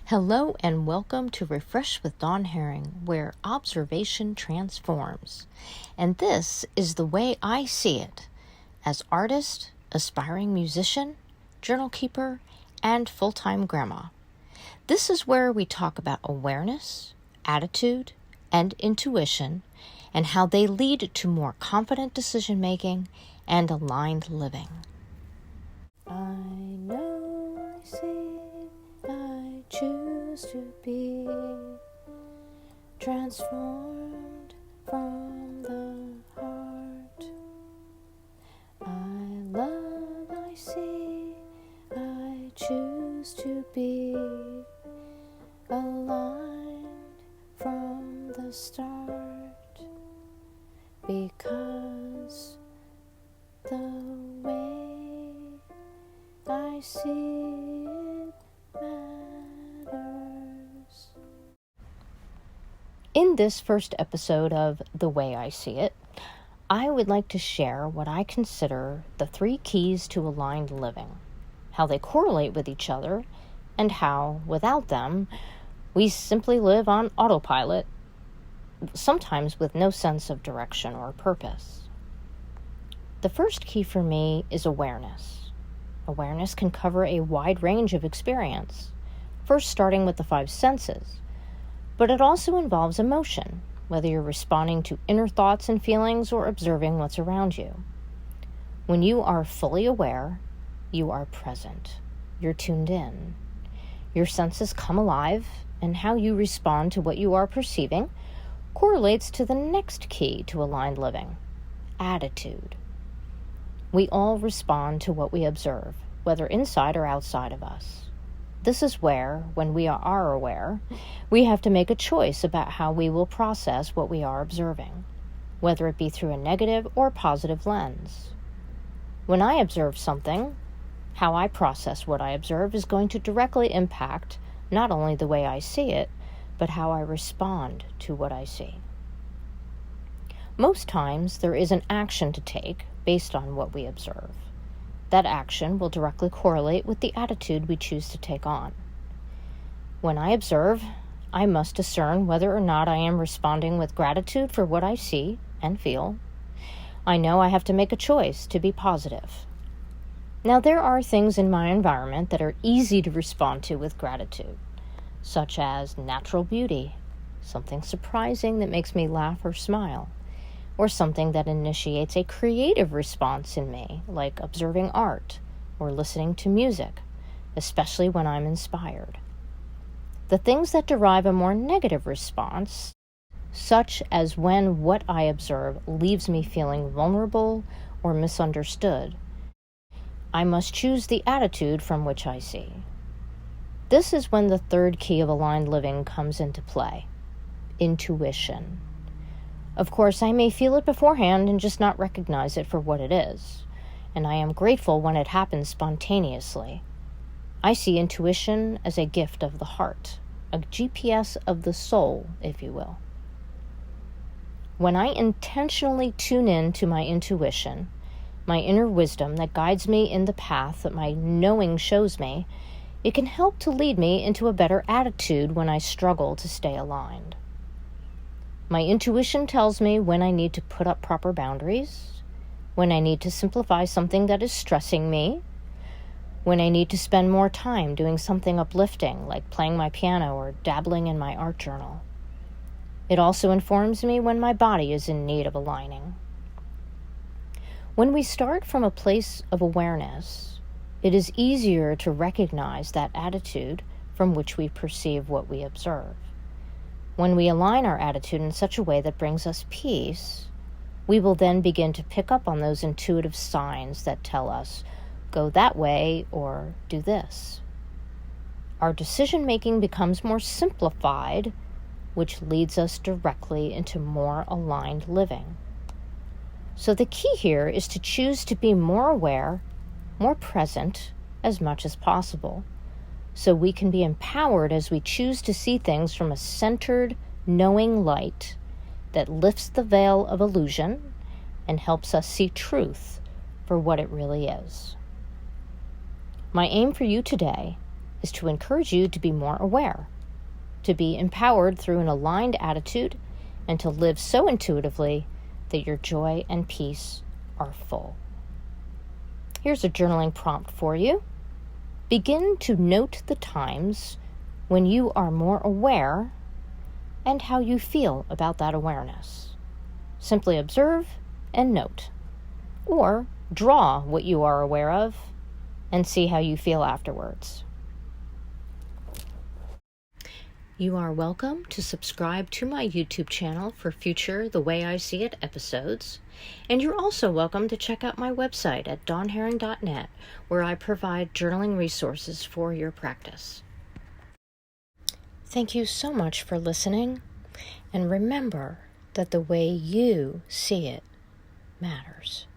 Hello and welcome to Refresh with Dawn Herring, where observation transforms. And this is the way I see it as artist, aspiring musician, journal keeper, and full-time grandma. This is where we talk about awareness, attitude, and intuition, and how they lead to more confident decision-making and aligned living. I know I see, I choose to be transformed from the heart. I love, I see, I choose to be aligned from the start, because the way I see it matters. In this first episode of The Way I See It, I would like to share what I consider the 3 keys to aligned living, how they correlate with each other, and how, without them, we simply live on autopilot, sometimes with no sense of direction or purpose. The first key for me is awareness. Awareness can cover a wide range of experience, first starting with the 5 senses, but it also involves emotion, whether you're responding to inner thoughts and feelings or observing what's around you. When you are fully aware, you are present. You're tuned in. Your senses come alive, and how you respond to what you are perceiving correlates to the next key to aligned living: attitude. We all respond to what we observe, whether inside or outside of us. This is where, when we are aware, we have to make a choice about how we will process what we are observing, whether it be through a negative or positive lens. When I observe something, how I process what I observe is going to directly impact not only the way I see it, but how I respond to what I see. Most times, there is an action to take based on what we observe. That action will directly correlate with the attitude we choose to take on. When I observe, I must discern whether or not I am responding with gratitude for what I see and feel. I know I have to make a choice to be positive. Now, there are things in my environment that are easy to respond to with gratitude, such as natural beauty, something surprising that makes me laugh or smile, or something that initiates a creative response in me, like observing art or listening to music, especially when I'm inspired. The things that derive a more negative response, such as when what I observe leaves me feeling vulnerable or misunderstood, I must choose the attitude from which I see. This is when the 3rd key of aligned living comes into play: intuition. Of course, I may feel it beforehand and just not recognize it for what it is, and I am grateful when it happens spontaneously. I see intuition as a gift of the heart, a GPS of the soul, if you will. When I intentionally tune in to my intuition, my inner wisdom that guides me in the path that my knowing shows me, it can help to lead me into a better attitude when I struggle to stay aligned. My intuition tells me when I need to put up proper boundaries, when I need to simplify something that is stressing me, when I need to spend more time doing something uplifting, like playing my piano or dabbling in my art journal. It also informs me when my body is in need of aligning. When we start from a place of awareness, it is easier to recognize that attitude from which we perceive what we observe. When we align our attitude in such a way that brings us peace, we will then begin to pick up on those intuitive signs that tell us, go that way or do this. Our decision-making becomes more simplified, which leads us directly into more aligned living. So the key here is to choose to be more aware, more present as much as possible, so we can be empowered as we choose to see things from a centered, knowing light that lifts the veil of illusion and helps us see truth for what it really is. My aim for you today is to encourage you to be more aware, to be empowered through an aligned attitude, and to live so intuitively that your joy and peace are full. Here's a journaling prompt for you. Begin to note the times when you are more aware and how you feel about that awareness. Simply observe and note, or draw what you are aware of and see how you feel afterwards. You are welcome to subscribe to my YouTube channel for future The Way I See It episodes, and you're also welcome to check out my website at dawnherring.net, where I provide journaling resources for your practice. Thank you so much for listening, and remember that the way you see it matters.